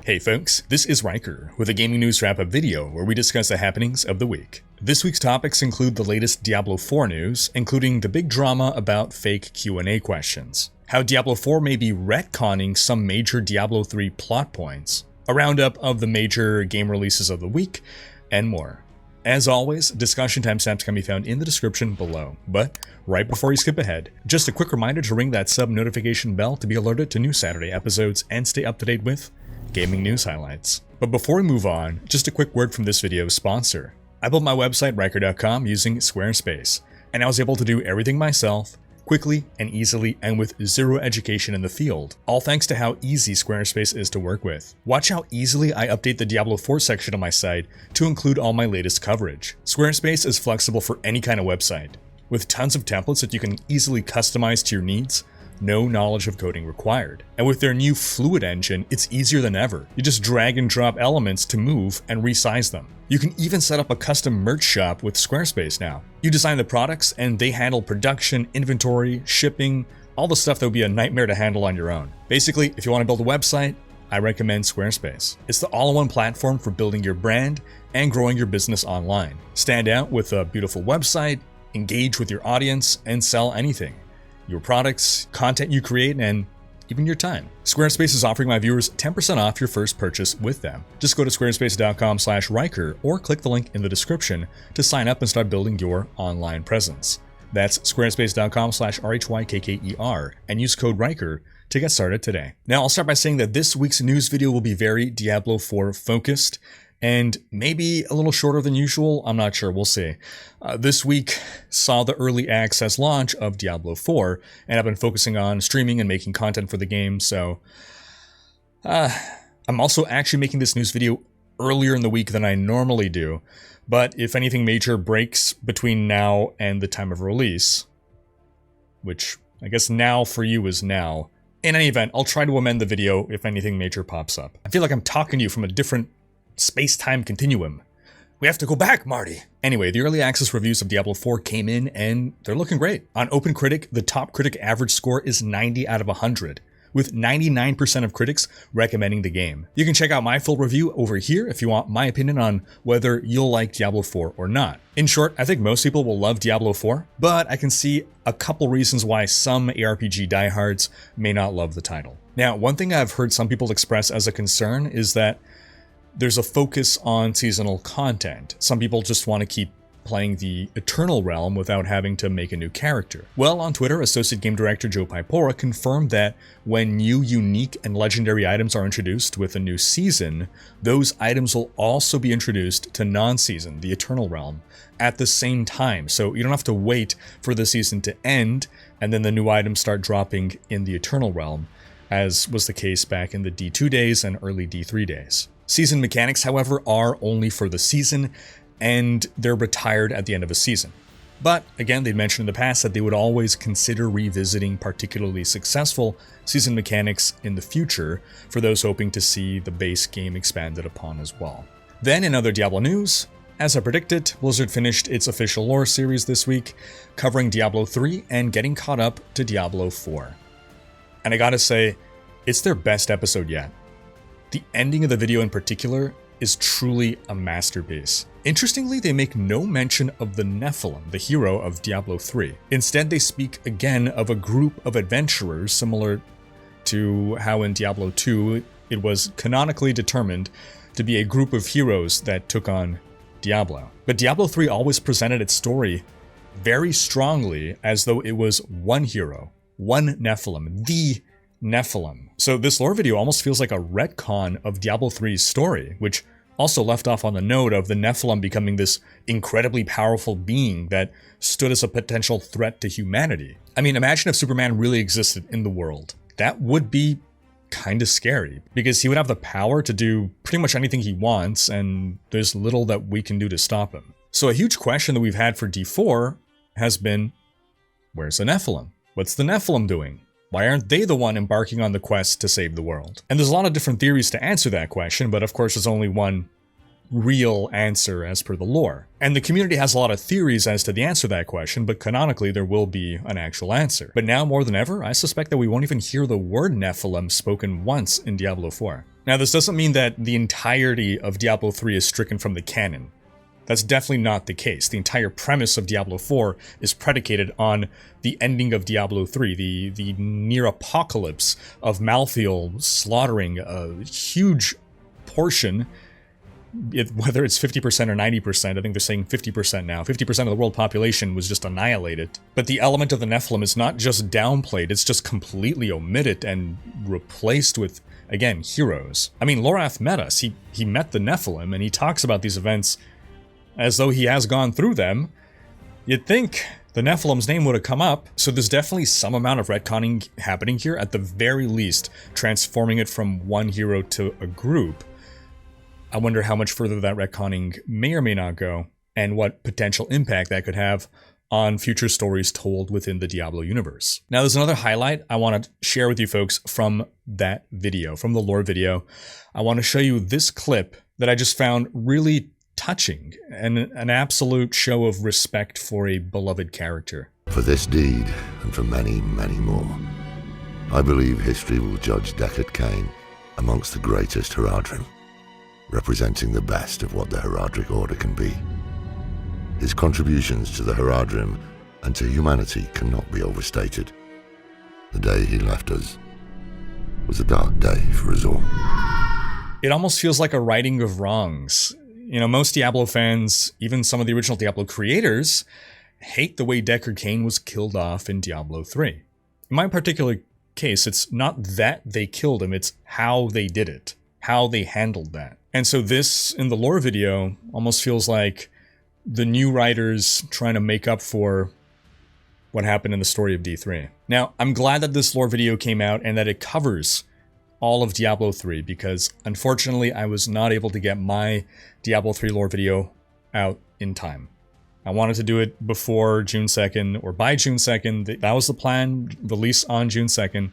Hey folks, this is Riker with a gaming news wrap-up video where we discuss the happenings of the week. This week's topics include the latest Diablo 4 news, including the big drama about fake Q&A questions, how Diablo 4 may be retconning some major Diablo 3 plot points, a roundup of the major game releases of the week, and more. As always, discussion timestamps can be found in the description below, but right before you skip ahead, just a quick reminder to ring that sub notification bell to be alerted to new Saturday episodes and stay up to date with gaming news highlights. But before we move on, just a quick word from this video's sponsor. I built my website Riker.com using Squarespace, and I was able to do everything myself, quickly and easily, and with zero education in the field, all thanks to how easy Squarespace is to work with. Watch how easily I update the Diablo 4 section of my site to include all my latest coverage. Squarespace is flexible for any kind of website, with tons of templates that you can easily customize to your needs. No knowledge of coding required. And with their new Fluid engine, it's easier than ever. You just drag and drop elements to move and resize them. You can even set up a custom merch shop with Squarespace now. You design the products and they handle production, inventory, shipping, all the stuff that would be a nightmare to handle on your own. Basically, if you want to build a website, I recommend Squarespace. It's the all-in-one platform for building your brand and growing your business online. Stand out with a beautiful website, engage with your audience, and sell anything. Your products, content you create, and even your time. Squarespace is offering my viewers 10% off your first purchase with them. Just go to squarespace.com/Riker or click the link in the description to sign up and start building your online presence. That's squarespace.com/RHYKKER and use code Riker to get started today. Now, I'll start by saying that this week's news video will be very Diablo 4 focused, and maybe a little shorter than usual. I'm not sure, we'll see. This week saw the early access launch of Diablo 4, and I've been focusing on streaming and making content for the game, so I'm also actually making this news video earlier in the week than I normally do, but if anything major breaks between now and the time of release, which I guess now for you is now, in any event, I'll try to amend the video if anything major pops up. I feel like I'm talking to you from a different space-time continuum. We have to go back, Marty. Anyway, the early access reviews of Diablo 4 came in and they're looking great. On OpenCritic, the top critic average score is 90 out of 100, with 99% of critics recommending the game. You can check out my full review over here if you want my opinion on whether you'll like Diablo 4 or not. In short, I think most people will love Diablo 4, but I can see a couple reasons why some ARPG diehards may not love the title. Now, one thing I've heard some people express as a concern is that there's a focus on seasonal content. Some people just want to keep playing the Eternal Realm without having to make a new character. Well, on Twitter, Associate Game Director Joe Pipora confirmed that when new unique and legendary items are introduced with a new season, those items will also be introduced to non-season, the Eternal Realm, at the same time. So you don't have to wait for the season to end and then the new items start dropping in the Eternal Realm, as was the case back in the D2 days and early D3 days. Season mechanics, however, are only for the season, and they're retired at the end of a season. But again, they'd mentioned in the past that they would always consider revisiting particularly successful season mechanics in the future for those hoping to see the base game expanded upon as well. Then in other Diablo news, as I predicted, Blizzard finished its official lore series this week, covering Diablo 3 and getting caught up to Diablo 4. And I gotta say, it's their best episode yet. The ending of the video in particular is truly a masterpiece. Interestingly, they make no mention of the Nephilim, the hero of Diablo 3. Instead, they speak again of a group of adventurers similar to how in Diablo 2 it was canonically determined to be a group of heroes that took on Diablo. But Diablo 3 always presented its story very strongly as though it was one hero, one Nephilim, the Nephilim. So this lore video almost feels like a retcon of Diablo 3's story, which also left off on the note of the Nephilim becoming this incredibly powerful being that stood as a potential threat to humanity. I mean, imagine if Superman really existed in the world. That would be kind of scary, because he would have the power to do pretty much anything he wants, and there's little that we can do to stop him. So a huge question that we've had for D4 has been, where's the Nephilim? What's the Nephilim doing? Why aren't they the one embarking on the quest to save the world? And there's a lot of different theories to answer that question, but of course there's only one real answer as per the lore. And the community has a lot of theories as to the answer to that question, but canonically there will be an actual answer. But now more than ever, I suspect that we won't even hear the word Nephilim spoken once in Diablo 4. Now, this doesn't mean that the entirety of Diablo 3 is stricken from the canon. That's definitely not the case. The entire premise of Diablo 4 is predicated on the ending of Diablo 3, the near apocalypse of Malthael slaughtering a huge portion, whether it's 50% or 90%, I think they're saying 50% now. 50% of the world population was just annihilated. But the element of the Nephilim is not just downplayed, it's just completely omitted and replaced with, again, heroes. I mean, Lorath met us. He met the Nephilim, and he talks about these events as though he has gone through them. You'd think the Nephilim's name would have come up, so there's definitely some amount of retconning happening here, at the very least, transforming it from one hero to a group. I wonder how much further that retconning may or may not go, and what potential impact that could have on future stories told within the Diablo universe. Now, there's another highlight I want to share with you folks from that video, from the lore video. I want to show you this clip that I just found really touching, and an absolute show of respect for a beloved character. For this deed, and for many, many more, I believe history will judge Deckard Cain amongst the greatest Haradrim, representing the best of what the Haradric Order can be. His contributions to the Haradrim and to humanity cannot be overstated. The day he left us was a dark day for us all. It almost feels like a righting of wrongs. You know, most Diablo fans, even some of the original Diablo creators, hate the way Deckard Cain was killed off in Diablo 3. In my particular case, it's not that they killed him, it's how they did it, how they handled that. And so this, in the lore video, almost feels like the new writers trying to make up for what happened in the story of D3. Now, I'm glad that this lore video came out and that it covers all of Diablo 3, because unfortunately I was not able to get my Diablo 3 lore video out in time. I wanted to do it before June 2nd or by June 2nd. That was the plan, release on June 2nd.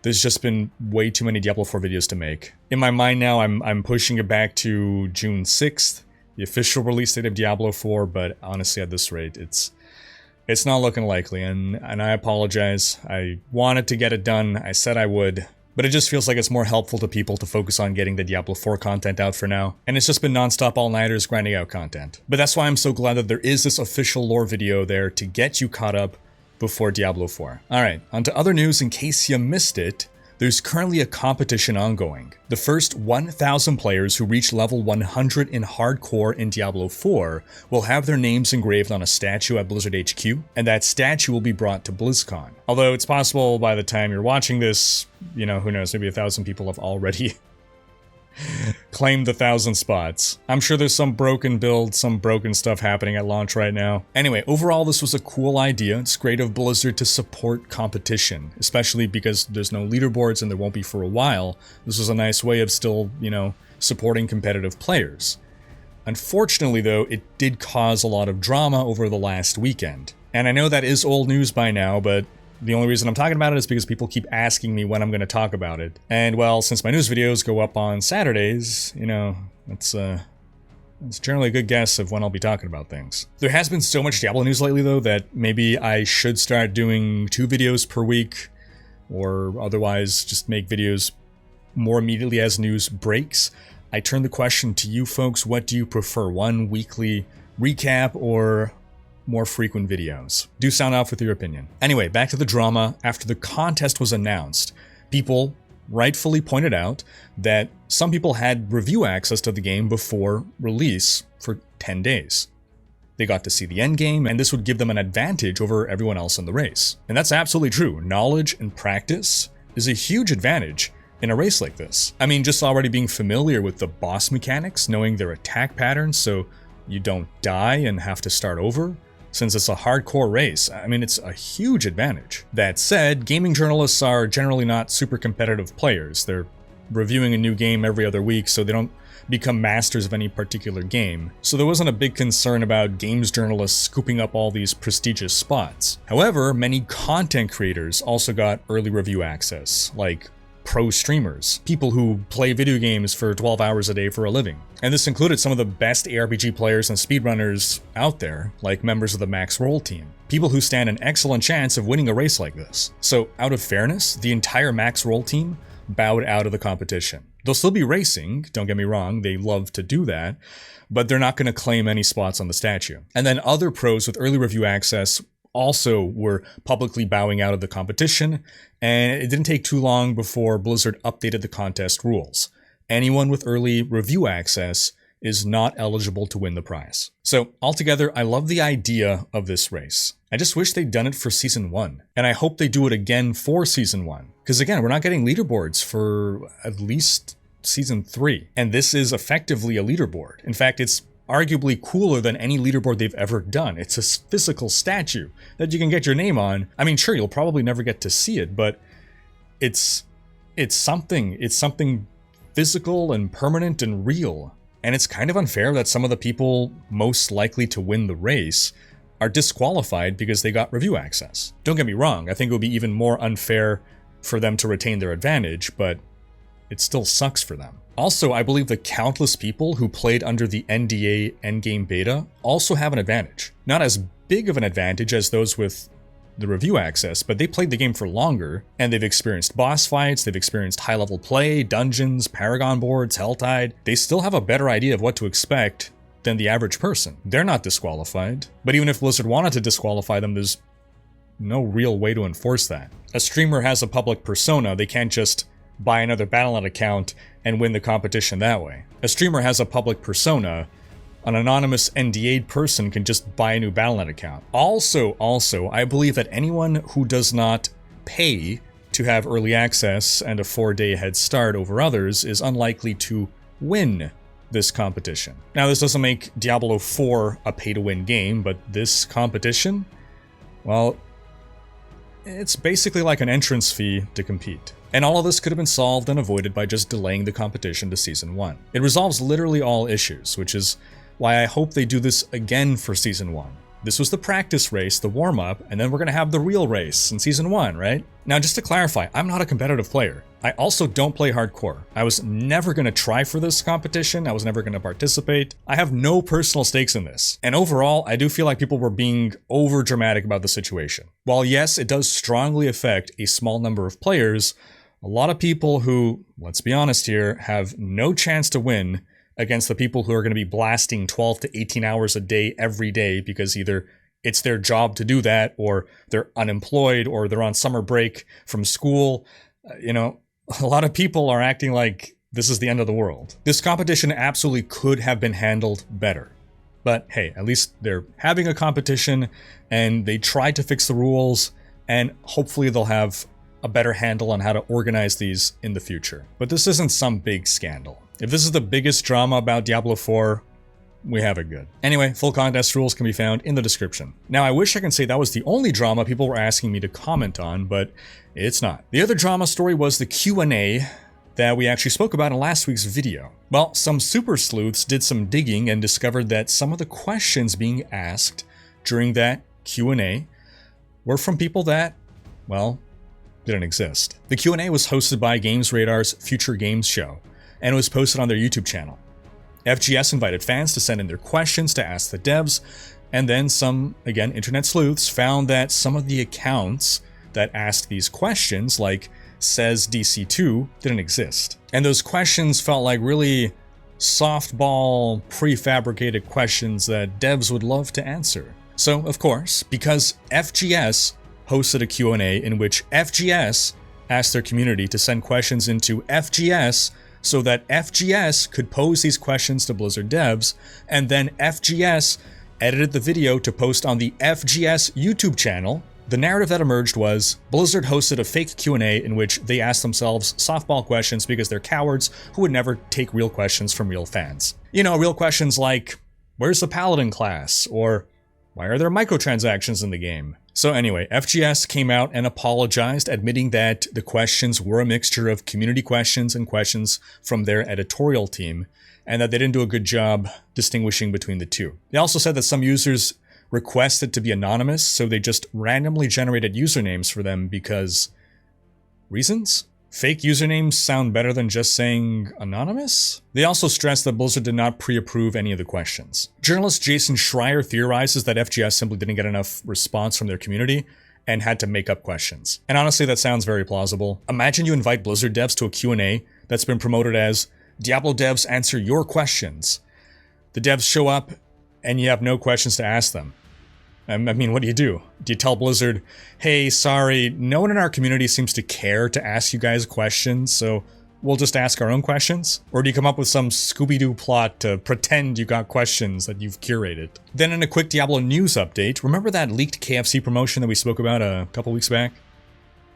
There's just been way too many Diablo 4 videos to make. In my mind now, I'm pushing it back to June 6th, the official release date of Diablo 4, but honestly at this rate, it's not looking likely, and I apologize. I wanted to get it done, I said I would, but it just feels like it's more helpful to people to focus on getting the Diablo 4 content out for now. And it's just been non-stop all-nighters grinding out content. But that's why I'm so glad that there is this official lore video there to get you caught up before Diablo 4. Alright, on to other news in case you missed it. There's currently a competition ongoing. The first 1,000 players who reach level 100 in hardcore in Diablo 4 will have their names engraved on a statue at Blizzard HQ, and that statue will be brought to BlizzCon. Although it's possible by the time you're watching this, you know, who knows, maybe 1,000 people have already claimed the 1,000 spots. I'm sure there's some broken build, some broken stuff happening at launch right now. Anyway, overall this was a cool idea. It's great of Blizzard to support competition, especially because there's no leaderboards and there won't be for a while. This was a nice way of still, you know, supporting competitive players. Unfortunately though, it did cause a lot of drama over the last weekend. And I know that is old news by now, but the only reason I'm talking about it is because people keep asking me when I'm going to talk about it. And well, since my news videos go up on Saturdays, you know, it's generally a good guess of when I'll be talking about things. There has been so much Diablo news lately though that maybe I should start doing 2 videos per week, or otherwise just make videos more immediately as news breaks. I turn the question to you folks, what do you prefer? One weekly recap or more frequent videos? Do sound off with your opinion. Anyway, back to the drama. After the contest was announced, people rightfully pointed out that some people had review access to the game before release for 10 days. They got to see the end game, and this would give them an advantage over everyone else in the race. And that's absolutely true. Knowledge and practice is a huge advantage in a race like this. I mean, just already being familiar with the boss mechanics, knowing their attack patterns so you don't die and have to start over. Since it's a hardcore race, I mean, it's a huge advantage. That said, gaming journalists are generally not super competitive players. They're reviewing a new game every other week, so they don't become masters of any particular game. So there wasn't a big concern about games journalists scooping up all these prestigious spots. However, many content creators also got early review access, like pro streamers, people who play video games for 12 hours a day for a living. And this included some of the best ARPG players and speedrunners out there, like members of the Max Roll team. People who stand an excellent chance of winning a race like this. So, out of fairness, the entire Max Roll team bowed out of the competition. They'll still be racing, don't get me wrong, they love to do that, but they're not going to claim any spots on the statue. And then other pros with early review access also were publicly bowing out of the competition, and it didn't take too long before Blizzard updated the contest rules. Anyone with early review access is not eligible to win the prize. So altogether, I love the idea of this race. I just wish they'd done it for Season 1, and I hope they do it again for Season 1. Because again, we're not getting leaderboards for at least Season 3, and this is effectively a leaderboard. In fact, it's arguably cooler than any leaderboard they've ever done. It's a physical statue that you can get your name on. I mean, sure, you'll probably never get to see it, but it's something. It's something physical and permanent and real. And it's kind of unfair that some of the people most likely to win the race are disqualified because they got review access. Don't get me wrong, I think it would be even more unfair for them to retain their advantage, but it still sucks for them. Also, I believe the countless people who played under the NDA endgame beta also have an advantage. Not as big of an advantage as those with the review access, but they played the game for longer, and they've experienced boss fights, they've experienced high-level play, dungeons, Paragon boards, Helltide. They still have a better idea of what to expect than the average person. They're not disqualified. But even if Blizzard wanted to disqualify them, there's no real way to enforce that. A streamer has a public persona, they can't just buy another Battle.net account and win the competition that way. A streamer has a public persona, an anonymous NDA'd person can just buy a new Battle.net account. Also, I believe that anyone who does not pay to have early access and a 4-day head start over others is unlikely to win this competition. Now, this doesn't make Diablo 4 a pay-to-win game, but this competition, well, it's basically like an entrance fee to compete. And all of this could have been solved and avoided by just delaying the competition to Season 1. It resolves literally all issues, which is why I hope they do this again for Season 1. This was the practice race, the warm-up, and then we're going to have the real race in Season 1, right? Now, just to clarify, I'm not a competitive player. I also don't play hardcore. I was never going to try for this competition. I was never going to participate. I have no personal stakes in this. And overall, I do feel like people were being over-dramatic about the situation. While yes, it does strongly affect a small number of players, a lot of people who, let's be honest here, have no chance to win against the people who are going to be blasting 12 to 18 hours a day every day because either it's their job to do that, or they're unemployed, or they're on summer break from school. A lot of people are acting like this is the end of the world. This competition absolutely could have been handled better. But hey, at least they're having a competition, and they tried to fix the rules, and hopefully they'll have a better handle on how to organize these in the future. But this isn't some big scandal. If this is the biggest drama about Diablo 4, we have it good. Anyway, full contest rules can be found in the description. Now, I wish I could say that was the only drama people were asking me to comment on, but it's not. The other drama story was the Q&A that we actually spoke about in last week's video. Well, some super sleuths did some digging and discovered that some of the questions being asked during that Q&A were from people that, well, didn't exist. The Q&A was hosted by Games Radar's Future Games show, and it was posted on their YouTube channel. FGS invited fans to send in their questions to ask the devs, and then some, again, internet sleuths found that some of the accounts that asked these questions, like Says DC2, didn't exist. And those questions felt like really softball, prefabricated questions that devs would love to answer. So, of course, because FGS hosted a Q&A in which FGS asked their community to send questions into FGS so that FGS could pose these questions to Blizzard devs, and then FGS edited the video to post on the FGS YouTube channel. The narrative that emerged was Blizzard hosted a fake Q&A in which they asked themselves softball questions because they're cowards who would never take real questions from real fans. Real questions like, where's the Paladin class? Or, why are there microtransactions in the game? So anyway, FGS came out and apologized, admitting that the questions were a mixture of community questions and questions from their editorial team, and that they didn't do a good job distinguishing between the two. They also said that some users requested to be anonymous, so they just randomly generated usernames for them because reasons? Fake usernames sound better than just saying anonymous? They also stressed that Blizzard did not pre-approve any of the questions. Journalist Jason Schreier theorizes that FGS simply didn't get enough response from their community and had to make up questions. And honestly, that sounds very plausible. Imagine you invite Blizzard devs to a Q&A that's been promoted as Diablo devs answer your questions. The devs show up and you have no questions to ask them. I mean, what do? Do you tell Blizzard, hey, sorry, no one in our community seems to care to ask you guys questions, so we'll just ask our own questions? Or do you come up with some Scooby-Doo plot to pretend you got questions that you've curated? Then in a quick Diablo news update, remember that leaked KFC promotion that we spoke about a couple weeks back?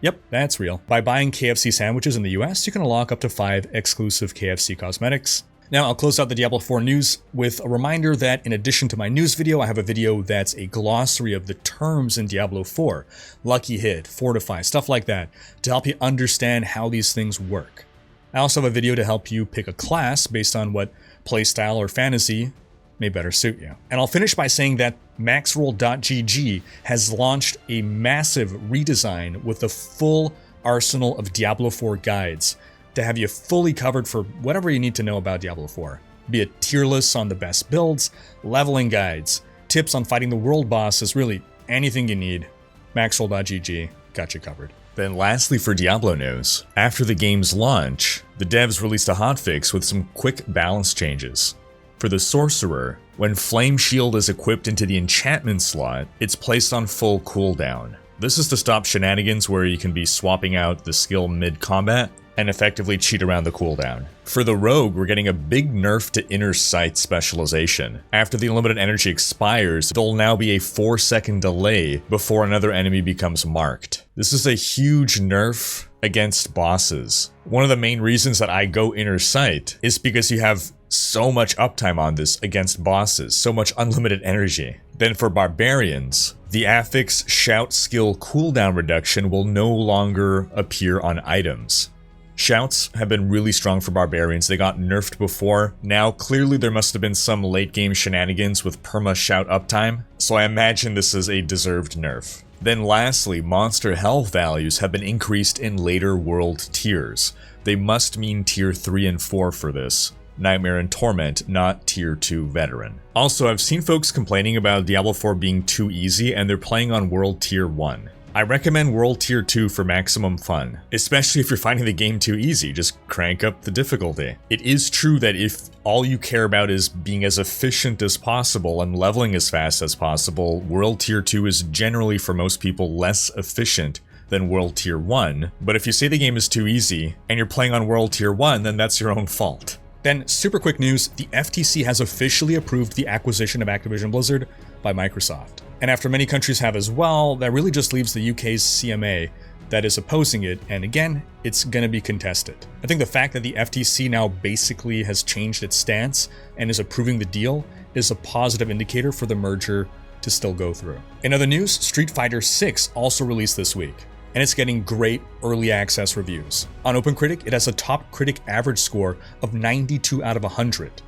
Yep, that's real. By buying KFC sandwiches in the US, you can unlock up to 5 exclusive KFC cosmetics. Now, I'll close out the Diablo 4 news with a reminder that in addition to my news video, I have a video that's a glossary of the terms in Diablo 4. Lucky Hit, Fortify, stuff like that, to help you understand how these things work. I also have a video to help you pick a class based on what playstyle or fantasy may better suit you. And I'll finish by saying that maxroll.gg has launched a massive redesign with a full arsenal of Diablo 4 guides to have you fully covered for whatever you need to know about Diablo 4. Be it tier lists on the best builds, leveling guides, tips on fighting the world bosses, really anything you need, maxroll.gg got you covered. Then lastly for Diablo news, after the game's launch, the devs released a hotfix with some quick balance changes. For the Sorcerer, when Flame Shield is equipped into the enchantment slot, it's placed on full cooldown. This is to stop shenanigans where you can be swapping out the skill mid-combat and effectively cheat around the cooldown. For the Rogue, we're getting a big nerf to Inner Sight specialization. After the unlimited energy expires, there'll now be a 4-second delay before another enemy becomes marked. This is a huge nerf against bosses. One of the main reasons that I go Inner Sight is because you have so much uptime on this against bosses, so much unlimited energy. Then for Barbarians, the affix Shout skill cooldown reduction will no longer appear on items. Shouts have been really strong for Barbarians. They got nerfed before. Now, clearly there must have been some late game shenanigans with perma shout uptime, so I imagine this is a deserved nerf. Then lastly, monster health values have been increased in later world tiers. They must mean tier 3 and 4 for this. Nightmare and Torment, not tier 2 veteran. Also, I've seen folks complaining about Diablo 4 being too easy and they're playing on world tier 1. I recommend World Tier 2 for maximum fun, especially if you're finding the game too easy, just crank up the difficulty. It is true that if all you care about is being as efficient as possible and leveling as fast as possible, World Tier 2 is generally for most people less efficient than World Tier 1, but if you say the game is too easy and you're playing on World Tier 1, then that's your own fault. Then, super quick news, the FTC has officially approved the acquisition of Activision Blizzard by Microsoft. And after many countries have as well, that really just leaves the UK's CMA that is opposing it, and again, it's gonna be contested. I think the fact that the FTC now basically has changed its stance and is approving the deal is a positive indicator for the merger to still go through. In other news, Street Fighter 6 also released this week, and it's getting great early access reviews. On OpenCritic, it has a top critic average score of 92 out of 100,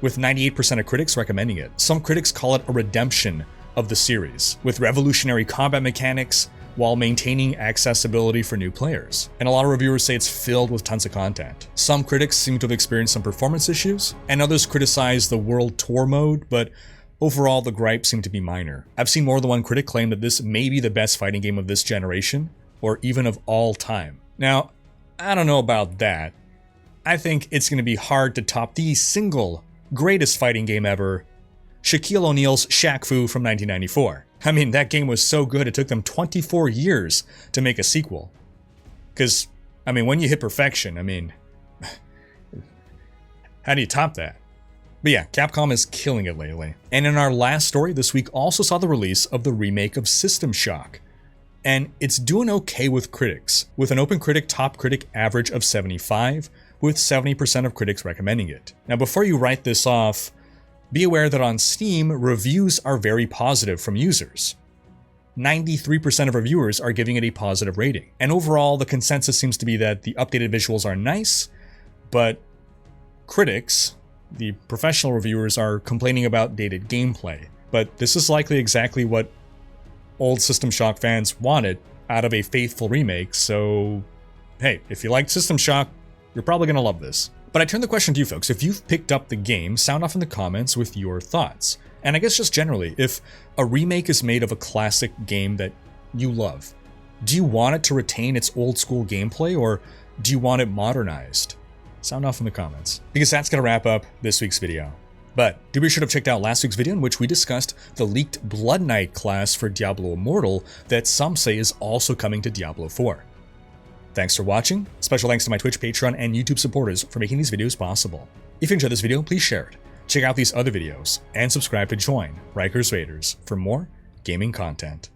with 98% of critics recommending it. Some critics call it a redemption of the series, with revolutionary combat mechanics while maintaining accessibility for new players. And a lot of reviewers say it's filled with tons of content. Some critics seem to have experienced some performance issues, and others criticize the World Tour mode, but overall the gripes seem to be minor. I've seen more than one critic claim that this may be the best fighting game of this generation, or even of all time. Now, I don't know about that. I think it's going to be hard to top the single greatest fighting game ever, Shaquille O'Neal's Shaq Fu from 1994. I mean, that game was so good it took them 24 years to make a sequel. Because, I mean, when you hit perfection, I mean, how do you top that? But yeah, Capcom is killing it lately. And in our last story this week also saw the release of the remake of System Shock. And it's doing okay with critics, with an OpenCritic top critic average of 75, with 70% of critics recommending it. Now before you write this off, be aware that on Steam, reviews are very positive from users. 93% of reviewers are giving it a positive rating. And overall, the consensus seems to be that the updated visuals are nice, but critics, the professional reviewers, are complaining about dated gameplay. But this is likely exactly what old System Shock fans wanted out of a faithful remake, so hey, if you liked System Shock, you're probably gonna love this. But I turn the question to you folks. If you've picked up the game, sound off in the comments with your thoughts. And I guess just generally, if a remake is made of a classic game that you love, do you want it to retain its old school gameplay, or do you want it modernized? Sound off in the comments. Because that's going to wrap up this week's video. But do be sure to have checked out last week's video in which we discussed the leaked Blood Knight class for Diablo Immortal that some say is also coming to Diablo 4. Thanks for watching. Special thanks to my Twitch, Patreon, and YouTube supporters for making these videos possible. If you enjoyed this video, please share it. Check out these other videos, and subscribe to join Riker's Raiders for more gaming content.